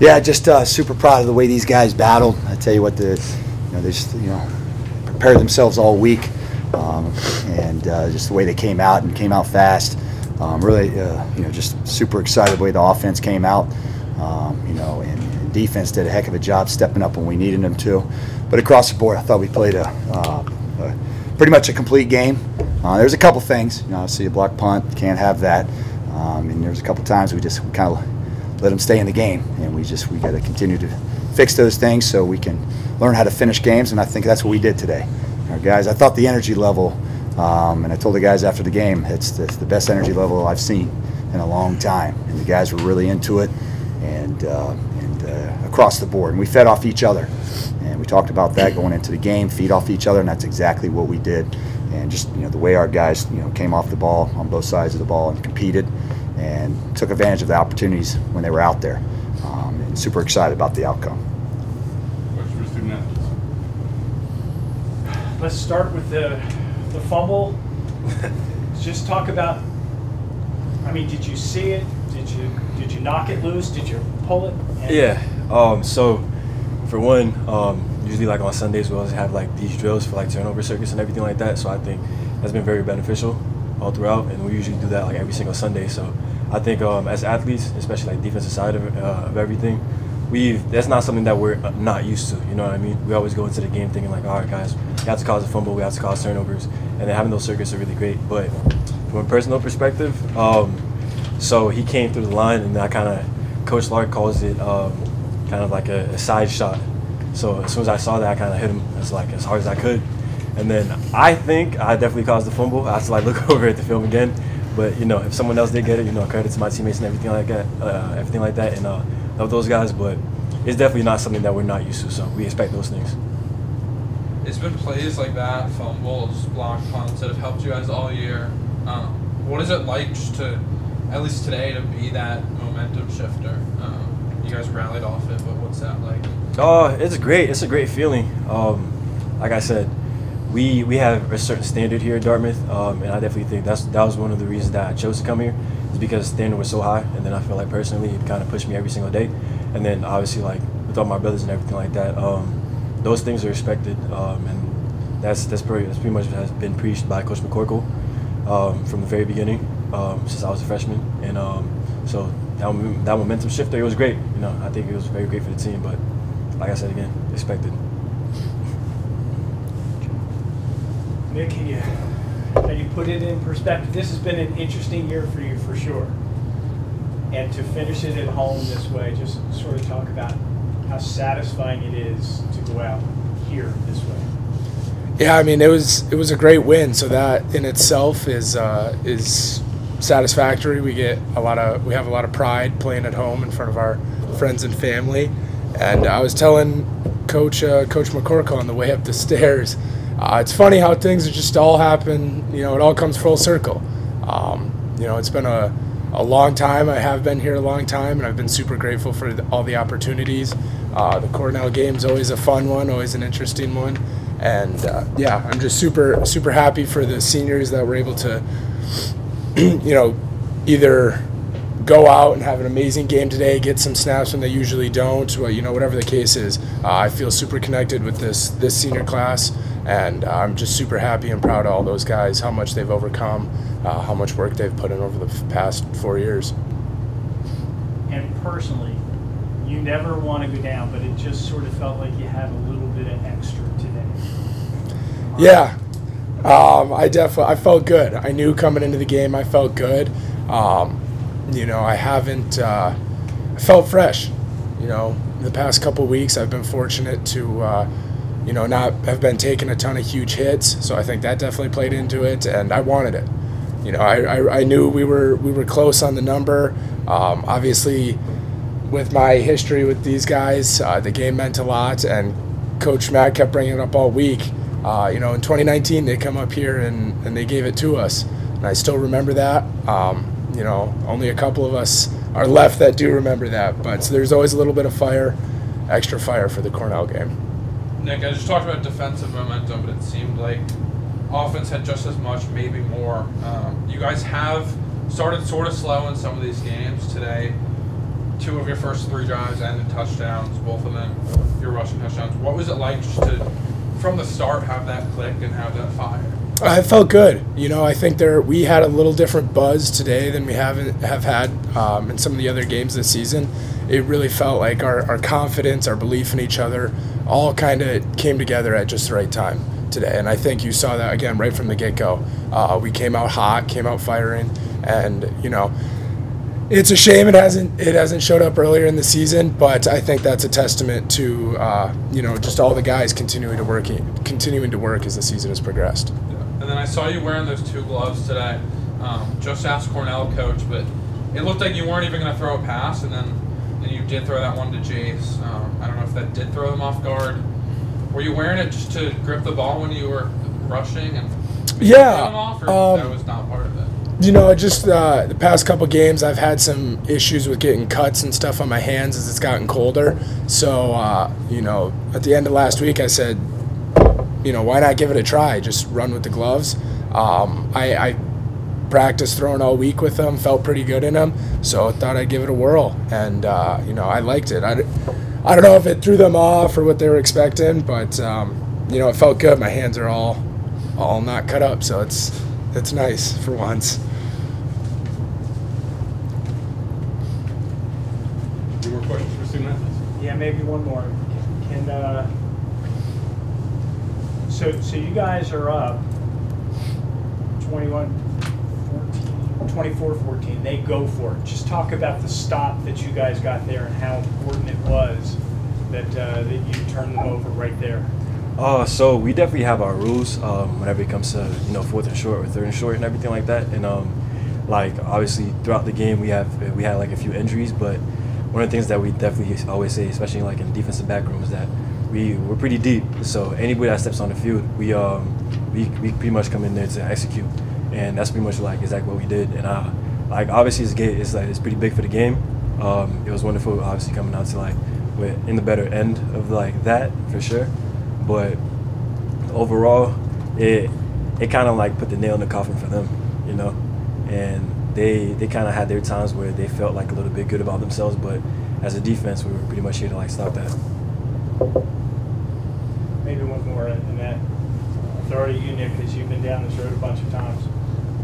Yeah, just super proud of the way these guys battled. I tell you what, they just prepared themselves all week, and just the way they came out and came out fast. Really, just super excited the way the offense came out. And defense did a heck of a job stepping up when we needed them to. But across the board, I thought we played pretty much a complete game. There's a couple things, obviously a block punt, can't have that. And there's a couple times we kind of let them stay in the game, and we got to continue to fix those things so we can learn how to finish games, and I think that's what we did today. Our guys, I thought the energy level, and I told the guys after the game, it's the best energy level I've seen in a long time, and the guys were really into it, and across the board, and we fed off each other, and we talked about that going into the game, feed off each other, and that's exactly what we did. And just the way our guys came off the ball on both sides of the ball and competed and took advantage of the opportunities when they were out there, and super excited about the outcome. Let's start with the fumble. Just talk about, did you see it? Did you knock it loose? Did you pull it? Yeah. So for one, usually like on Sundays we always have like these drills for like turnover circuits and everything like that. So I think that's been very beneficial all throughout, and we usually do that like every single Sunday. So I think as athletes, especially like defensive side of everything, that's not something that we're not used to. You know what I mean? We always go into the game thinking like, all right, guys, we have to cause a fumble, we have to cause turnovers, and then having those circuits are really great. But from a personal perspective, so he came through the line, and I kind of, Coach Lark calls it kind of like a side shot. So as soon as I saw that, I kind of hit him as hard as I could, and then I think I definitely caused the fumble. I have to like look over at the film again, but if someone else did get it, credit to my teammates and everything like that, and of those guys. But it's definitely not something that we're not used to, so we expect those things. It's been plays like that, fumbles, block punts, that have helped you guys all year. What is it like just to, at least today, to be that momentum shifter? You guys rallied off it, but what's that like? It's great. It's a great feeling. Like I said, we have a certain standard here at Dartmouth, and I definitely think that was one of the reasons that I chose to come here, is because the standard was so high, and then I feel like personally it kind of pushed me every single day. And then obviously like with all my brothers and everything like that, those things are expected, and that's pretty much has been preached by Coach McCorkle from the very beginning, since I was a freshman. And so that momentum shifter, it was great. I think it was very great for the team, but like I said again, expected. Nick, can you put it in perspective? This has been an interesting year for you, for sure. And to finish it at home this way, just sort of talk about how satisfying it is to go out here this way. Yeah, it was a great win. So that in itself is satisfactory. We have a lot of pride playing at home in front of our friends and family. And I was telling Coach McCorkle on the way up the stairs, it's funny how things just all happen. It all comes full circle. It's been a long time. I have been here a long time, and I've been super grateful for all the opportunities. The Cornell game's always a fun one, always an interesting one. And yeah, I'm just super happy for the seniors that were able to, either go out and have an amazing game today, get some snaps when they usually don't, whatever the case is. I feel super connected with this senior class, and I'm just super happy and proud of all those guys, how much they've overcome, how much work they've put in over the past 4 years. And personally, you never want to go down, but it just sort of felt like you had a little bit of extra today. Yeah, I felt good. I knew coming into the game I felt good. I felt fresh. The past couple weeks I've been fortunate to not have been taking a ton of huge hits, so I think that definitely played into it, and I wanted it. I knew we were close on the number. Obviously, with my history with these guys, the game meant a lot, and Coach Matt kept bringing it up all week. In 2019 they come up here and they gave it to us, and I still remember that. Only a couple of us are left that do remember that, but so there's always a little bit of extra fire for the Cornell game. Nick, I just talked about defensive momentum, but it seemed like offense had just as much, maybe more. You guys have started sort of slow in some of these games today. 2 of your first 3 drives ended touchdowns, both of them your rushing touchdowns. What was it like just to, from the start, have that click and have that fire? It felt good. You know, I think we had a little different buzz today than we have had in some of the other games this season. It really felt like our confidence, our belief in each other, all kind of came together at just the right time today. And I think you saw that again right from the get-go. We came out hot, came out firing, and you know, it's a shame it hasn't showed up earlier in the season. But I think that's a testament to you know, just all the guys continuing to work as the season has progressed. And then I saw you wearing those 2 gloves today. Just asked Cornell coach, but it looked like you weren't even going to throw a pass, and then you did throw that one to Jace. I don't know if that did throw them off guard. Were you wearing it just to grip the ball when you were rushing and yeah, them off, or that was not part of it? You know, just the past couple games, I've had some issues with getting cuts and stuff on my hands as it's gotten colder. So, you know, at the end of last week, I said, you know, why not give it a try? Just run with the gloves. I practiced throwing all week with them, felt pretty good in them, so I thought I'd give it a whirl, and you know, I liked it. I don't know if it threw them off or what they were expecting, but you know, it felt good. My hands are all not cut up, so it's nice for once. Any more questions for student athletes? Yeah, maybe one more. So you guys are up 24-14. They go for it. Just talk about the stop that you guys got there and how important it was that you turned them over right there. So we definitely have our rules whenever it comes to, you know, 4th and short or 3rd and short and everything like that. And like obviously throughout the game we had like a few injuries, but one of the things that we definitely always say, especially like in the defensive back room, is that we're pretty deep. So anybody that steps on the field, we pretty much come in there to execute, and that's pretty much like exactly what we did. And like obviously it's pretty big for the game. It was wonderful, obviously coming out to like we're in the better end of like that for sure. But overall, it kind of like put the nail in the coffin for them, you know. And they kind of had their times where they felt like a little bit good about themselves, but as a defense, we were pretty much here to like stop that. Maybe one more, and that I'll throw it at you, Nick, because you've been down this road a bunch of times.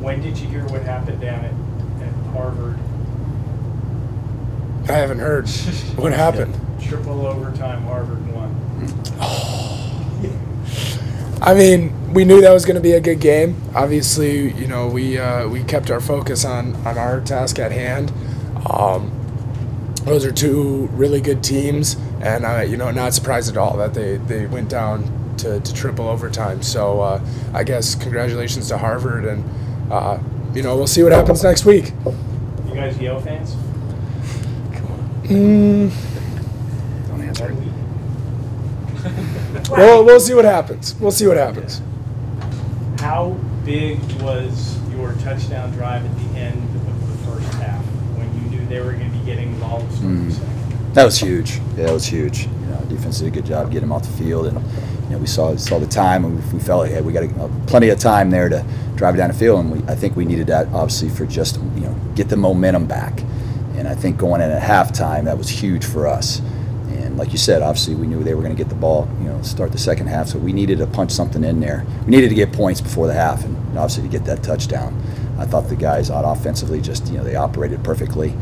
When did you hear what happened down at Harvard? I haven't heard. What happened? Triple overtime, Harvard won. I mean, we knew that was going to be a good game. Obviously, you know, we kept our focus on our task at hand. Those are 2 really good teams, and you know, not surprised at all that they went down to triple overtime. So I guess congratulations to Harvard, and you know, we'll see what happens next week. You guys Yale fans? Don't answer it. Well, we'll see what happens. We'll see what happens. How big was your touchdown drive at the end of the first half when you knew they were going to be getting the ball to start the second? That was huge. Yeah, that was huge. You know, defense did a good job getting him off the field, and you know, we saw the time, and we felt like, hey, we got plenty of time there to drive down the field, and I think we needed that obviously for just, you know, get the momentum back. And I think going in at halftime, that was huge for us. And like you said, obviously we knew they were going to get the ball, you know, start the second half, so we needed to punch something in there. We needed to get points before the half, and obviously to get that touchdown. I thought the guys out offensively just, you know, they operated perfectly.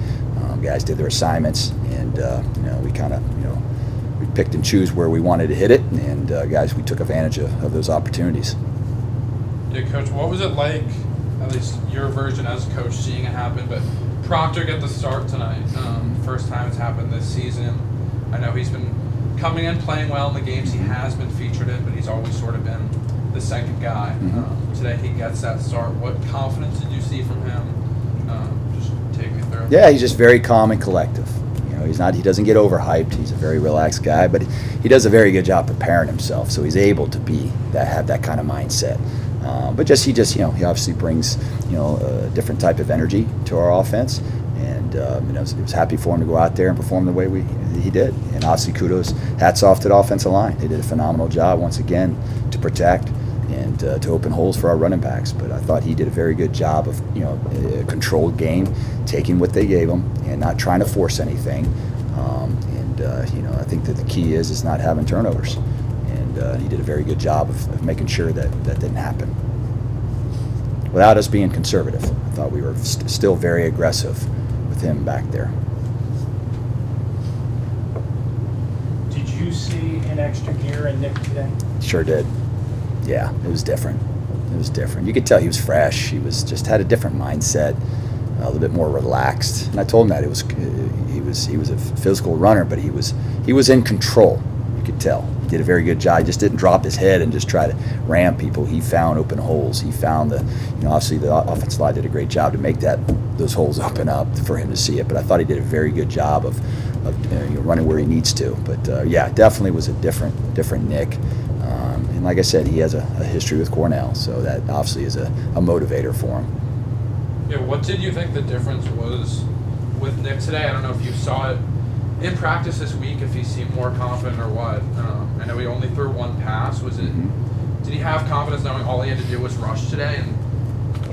Guys did their assignments, and you know, we kind of, you know, we picked and choose where we wanted to hit it, and guys, we took advantage of those opportunities. Yeah, Coach, what was it like, at least your version as a coach, seeing it happen, but Proctor get the start tonight? First time it's happened this season. I know he's been coming in, playing well in the games he has been featured in, but he's always sort of been the second guy. Today he gets that start. What confidence did you see from him? Just take me through. Yeah, he's just very calm and collective. You know, he doesn't get overhyped. He's a very relaxed guy, but he does a very good job preparing himself, so he's able to have that kind of mindset. But he obviously brings, you know, a different type of energy to our offense, and you know, it was happy for him to go out there and perform the way he did. And obviously, hats off to the offensive line. They did a phenomenal job once again to protect, and and to open holes for our running backs. But I thought he did a very good job of, you know, a controlled game, taking what they gave him and not trying to force anything. You know, I think that the key is not having turnovers, and he did a very good job of making sure that that didn't happen without us being conservative. I thought we were still very aggressive with him back there. Did you see an extra gear in Nick today? Sure did. Yeah, it was different. It was different. You could tell he was fresh. He was just had a different mindset, a little bit more relaxed. And I told him that he was a physical runner, but he was in control. You could tell. He did a very good job. He just didn't drop his head and just try to ram people. He found open holes. He found you know, obviously the offensive line did a great job to make those holes open up for him to see it. But I thought he did a very good job of you know, running where he needs to. But yeah, definitely was a different Nick. And like I said, he has a history with Cornell, so that obviously is a motivator for him. Yeah, what did you think the difference was with Nick today? I don't know if you saw it in practice this week, if he seemed more confident or what. I know he only threw one pass. Was it? Did he have confidence knowing all he had to do was rush today, and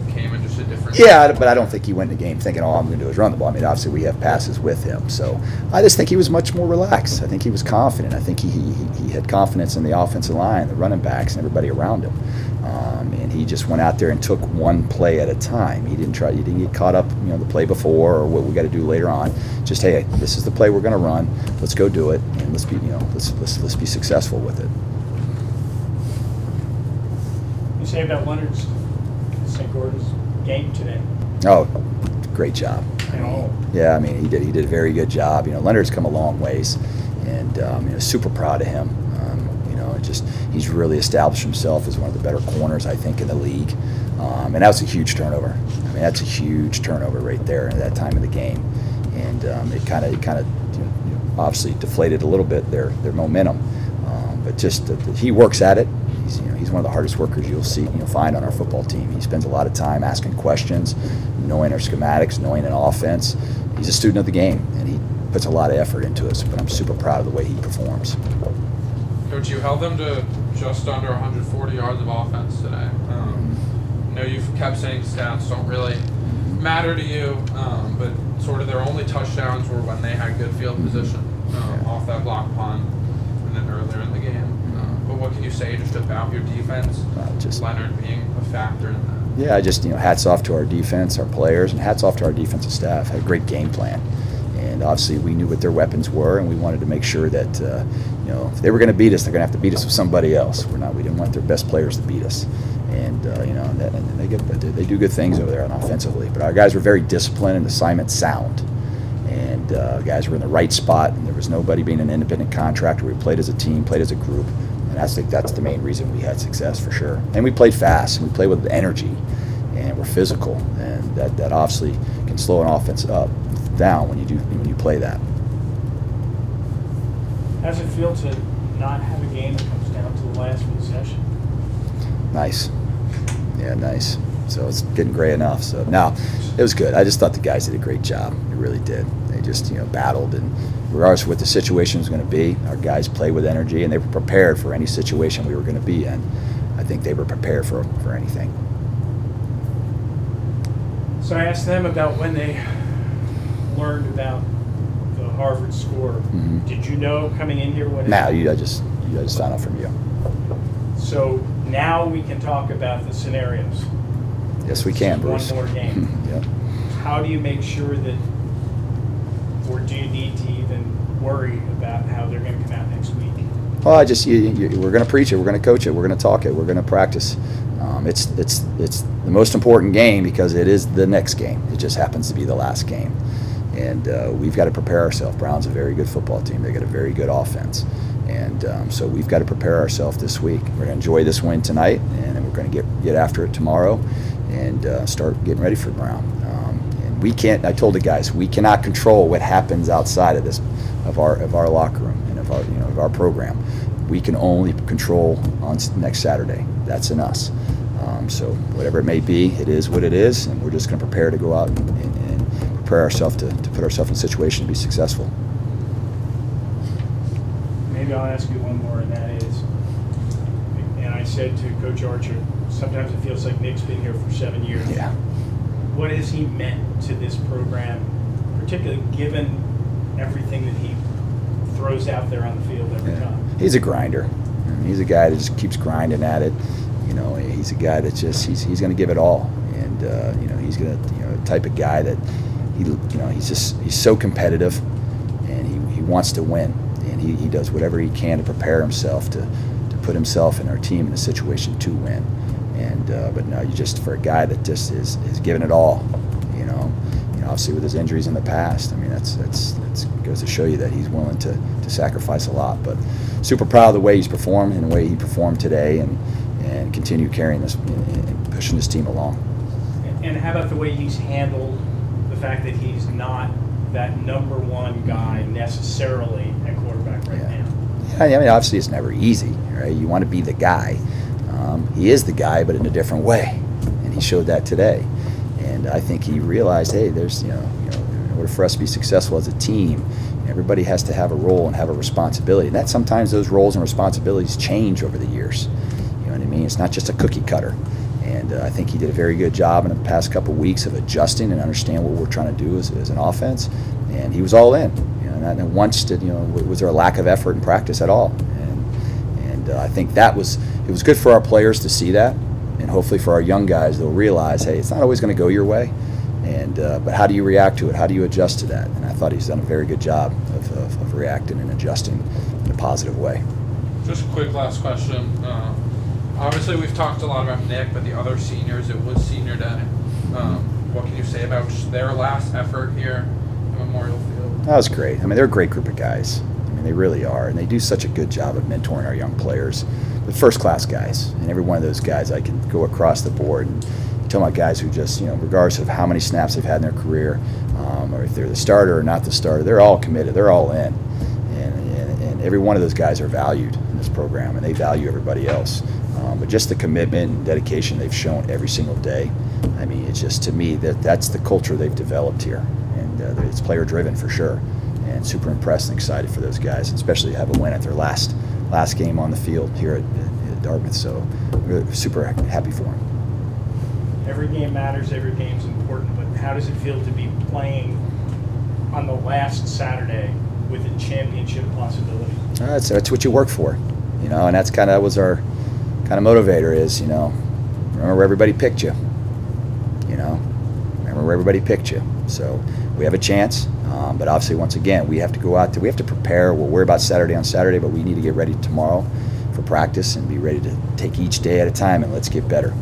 it came in just a different? Yeah, but I don't think he went in the game thinking, all I'm going to do is run the ball. I mean, obviously we have passes with him, so I just think he was much more relaxed. I think he was confident. I think he had confidence in the offensive line, the running backs, and everybody around him. And he just went out there and took one play at a time. He didn't get caught up, you know, the play before or what we got to do later on. Just, hey, this is the play we're going to run. Let's go do it, and let's be, you know, let's be successful with it. You say about Leonard's St. Gordon's game today? Oh, great job. Yeah, I mean, he did a very good job. You know, Leonard's come a long ways, and you know, super proud of him. You know, he's really established himself as one of the better corners, I think, in the league. And that was a huge turnover. I mean, that's a huge turnover right there at that time of the game, and it kind of you know, obviously deflated a little bit their momentum. But just he works at it. He's one of the hardest workers you'll find on our football team. He spends a lot of time asking questions, knowing our schematics, knowing an offense. He's a student of the game, and he puts a lot of effort into us. But I'm super proud of the way he performs. Coach, you held them to just under 140 yards of offense today. I know you've kept saying stats don't really matter to you, but sort of their only touchdowns were when they had good field position off that block punt and then earlier in the game. But what can you say just about your defense, just Leonard being a factor in that? Yeah, just, you know, hats off to our defense, our players, and hats off to our defensive staff. Had a great game plan. And obviously we knew what their weapons were, and we wanted to make sure that, you know, if they were going to beat us, they're going to have to beat us with somebody else. We didn't want their best players to beat us. And, you know, and they do good things over there on offensively. But our guys were very disciplined and assignment sound. And guys were in the right spot, and there was nobody being an independent contractor. We played as a team, played as a group. And I think that's the main reason we had success for sure. And we played fast, and we played with energy, and we're physical, and that obviously can slow an offense down when you play that. How does it feel to not have a game that comes down to the last possession? Nice. Yeah, nice. So it's getting gray enough. So no, it was good. I just thought the guys did a great job. They really did. They just, you know, battled, and regardless of what the situation was going to be, our guys played with energy, and they were prepared for any situation we were going to be in. I think they were prepared for anything. So I asked them about when they learned about the Harvard score. Did you know coming in here what? No, I just found out from you. So now we can talk about the scenarios. Yes, we can, Bruce. One more game. Yeah. How do you make sure that, or do you need to even worry about how they're going to come out next week? Well, we're going to preach it, we're going to coach it, we're going to talk it, we're going to practice. It's the most important game because it is the next game. It just happens to be the last game, and we've got to prepare ourselves. Brown's a very good football team. They got a very good offense, and so we've got to prepare ourselves this week. We're going to enjoy this win tonight, and then we're going to get after it tomorrow, and start getting ready for Brown. And we can't. I told the guys we cannot control what happens outside of this, of our locker room and of our program. We can only control on next Saturday. That's in us. So whatever it may be, it is what it is, and we're just going to prepare to go out and prepare ourselves to put ourselves in a situation to be successful. Maybe I'll ask you one more, and that is, and I said to Coach Archer, sometimes it feels like Nick's been here for 7 years. Yeah. What has he meant to this program, particularly given everything that he throws out there on the field every time? He's a grinder. I mean, he's a guy that just keeps grinding at it. You know, he's a guy that just he's going to give it all, and you know, he's going to, you know, the type of guy that he's so competitive, and he wants to win, and he does whatever he can to prepare himself to put himself and our team in a situation to win. And but no, you just, for a guy that just is giving it all, you know, obviously with his injuries in the past, I mean, that's goes to show you that he's willing to sacrifice a lot. But super proud of the way he's performed and the way he performed today, and continue carrying this and pushing this team along. And how about the way he's handled the fact that he's not that #1 guy necessarily at quarterback right now? Yeah, I mean, obviously it's never easy, right? You want to be the guy. He is the guy, but in a different way, and he showed that today. And I think he realized, hey, there's, you know, in order for us to be successful as a team, everybody has to have a role and have a responsibility. And that sometimes those roles and responsibilities change over the years. You know what I mean? It's not just a cookie cutter. And I think he did a very good job in the past couple of weeks of adjusting and understand what we're trying to do as an offense. And he was all in. You know, and once did, you know, was there a lack of effort and practice at all? And I think it was good for our players to see that, and hopefully for our young guys, they'll realize, hey, it's not always going to go your way, and but how do you react to it? How do you adjust to that? And I thought he's done a very good job of reacting and adjusting in a positive way. Just a quick last question. Obviously, we've talked a lot about Nick, but the other seniors, it was senior day. What can you say about just their last effort here at Memorial Field? That was great. I mean, they're a great group of guys. I mean, they really are, and they do such a good job of mentoring our young players. The first-class guys, and every one of those guys, I can go across the board and tell my guys who just, you know, regardless of how many snaps they've had in their career, or if they're the starter or not the starter, they're all committed. They're all in, and every one of those guys are valued in this program, and they value everybody else. But just the commitment and dedication they've shown every single day, I mean, it's just, to me, that's the culture they've developed here, and it's player-driven for sure. And super impressed and excited for those guys, especially to have a win at their last game on the field here at Dartmouth. So we're super happy for them. Every game matters, every game's important, but how does it feel to be playing on the last Saturday with a championship possibility? That's what you work for, you know, and that was our kind of motivator is, you know, remember where everybody picked you, you know, remember where everybody picked you. So we have a chance, but obviously, once again, we have to go out there. We have to prepare. We'll worry about Saturday on Saturday, but we need to get ready tomorrow for practice and be ready to take each day at a time, and let's get better.